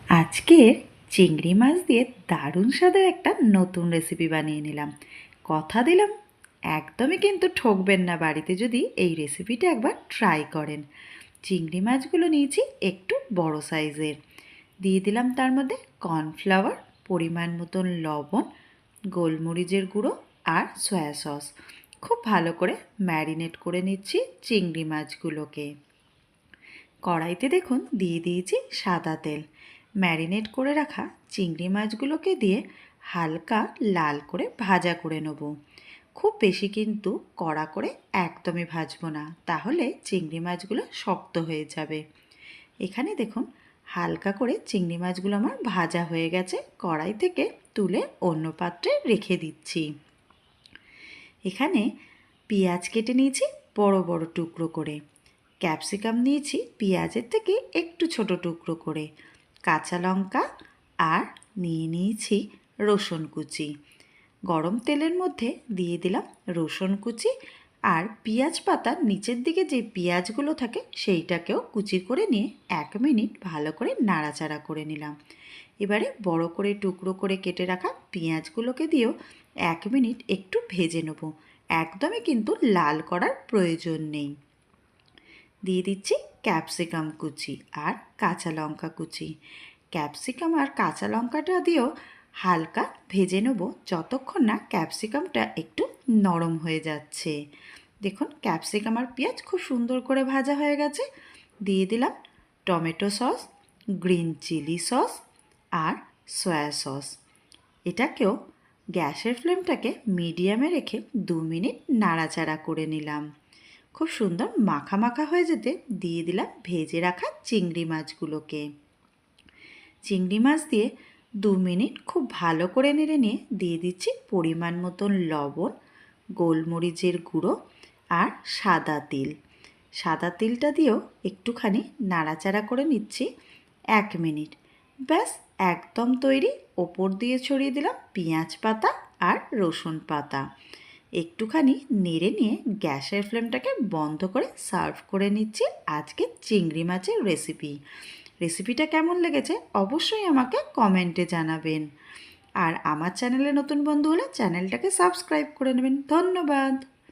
আজকের চিংড়ি মাছ দিয়ে দারুণ স্বাদের একটা নতুন রেসিপি বানিয়ে নিলাম। কথা দিলাম একদমই কিন্তু ঠকবেন না বাড়িতে যদি এই রেসিপিটা একবার ট্রাই করেন। চিংড়ি মাছগুলো নিয়েছি একটু বড় সাইজের, দিয়ে দিলাম তার মধ্যে কর্নফ্লাওয়ার, পরিমাণ মতন লবণ, গোলমরিচের গুঁড়ো আর সয়া সস। খুব ভালো করে ম্যারিনেট করে নিচ্ছি চিংড়ি মাছগুলোকে। কড়াইতে দেখুন দিয়ে দিয়েছি সাদা তেল। ম্যারিনেট করে রাখা চিংড়ি মাছগুলোকে দিয়ে হালকা লাল করে ভাজা করে নেব। খুব বেশি কিন্তু কড়া করে একদমই ভাজবো না, তাহলে চিংড়ি মাছগুলো শক্ত হয়ে যাবে। এখানে দেখুন হালকা করে চিংড়ি মাছগুলো আমার ভাজা হয়ে গেছে। কড়াই থেকে তুলে অন্য পাত্রে রেখে দিচ্ছি। এখানে পেঁয়াজ কেটে নিয়েছি বড় বড় টুকরো করে, ক্যাপসিকাম নিয়েছি পেঁয়াজের থেকে একটু ছোট টুকরো করে, কাঁচা লঙ্কা আর নিয়ে নিয়েছি রসুন কুচি। গরম তেলের মধ্যে দিয়ে দিলাম রসুন কুচি আর পেঁয়াজ পাতার নিচের দিকে যে পেঁয়াজগুলো থাকে সেইটাকেও কুচি করে নিয়ে 1 মিনিট ভালো করে নাড়াচাড়া করে নিলাম। এবারে বড় করে টুকরো করে কেটে রাখা পেঁয়াজগুলোকে দিয়েও 1 মিনিট একটু ভেজে নেব। একদমই কিন্তু লাল করার প্রয়োজন নেই। দিয়ে দিচ্ছি ক্যাপসিকাম কুচি আর কাঁচা লঙ্কা কুচি। ক্যাপসিকাম আর কাঁচা লঙ্কাটা দিয়েও হালকা ভেজে নেব যতক্ষণ না ক্যাপসিকামটা একটু নরম হয়ে যাচ্ছে। দেখুন ক্যাপসিকাম আর পেঁয়াজ খুব সুন্দর করে ভাজা হয়ে গেছে। দিয়ে দিলাম tomato sauce, green chilli sauce আর সয়া সস। এটাকেও গ্যাসের ফ্লেমটাকে মিডিয়ামে রেখে 2 মিনিট নাড়াচাড়া করে নিলাম। খুব সুন্দর মাখা মাখা হয়ে যেতে দিয়ে দিলাম ভেজে রাখা চিংড়ি মাছগুলোকে। চিংড়ি মাছ দিয়ে 2 মিনিট খুব ভালো করে নেড়ে নিয়ে দিয়ে দিচ্ছি পরিমাণ মতন লবণ, গোলমরিচের গুঁড়ো আর সাদা তিল। সাদা তিলটা দিয়েও একটুখানি নাড়াচাড়া করে নিচ্ছি 1 মিনিট। ব্যাস একদম তৈরি। ওপর দিয়ে ছড়িয়ে দিলাম পেঁয়াজ পাতা আর রসুন পাতা। একটুখানি নেড়ে নিয়ে গ্যাসের ফ্লেমটাকে বন্ধ করে সার্ভ করে নিচ্ছি আজকে চিংড়ি মাছের রেসিপিটা কেমন লেগেছে অবশ্যই আমাকে কমেন্টে জানাবেন। আর আমার চ্যানেলে নতুন বন্ধু হলে চ্যানেলটাকে সাবস্ক্রাইব করে নেবেন। ধন্যবাদ।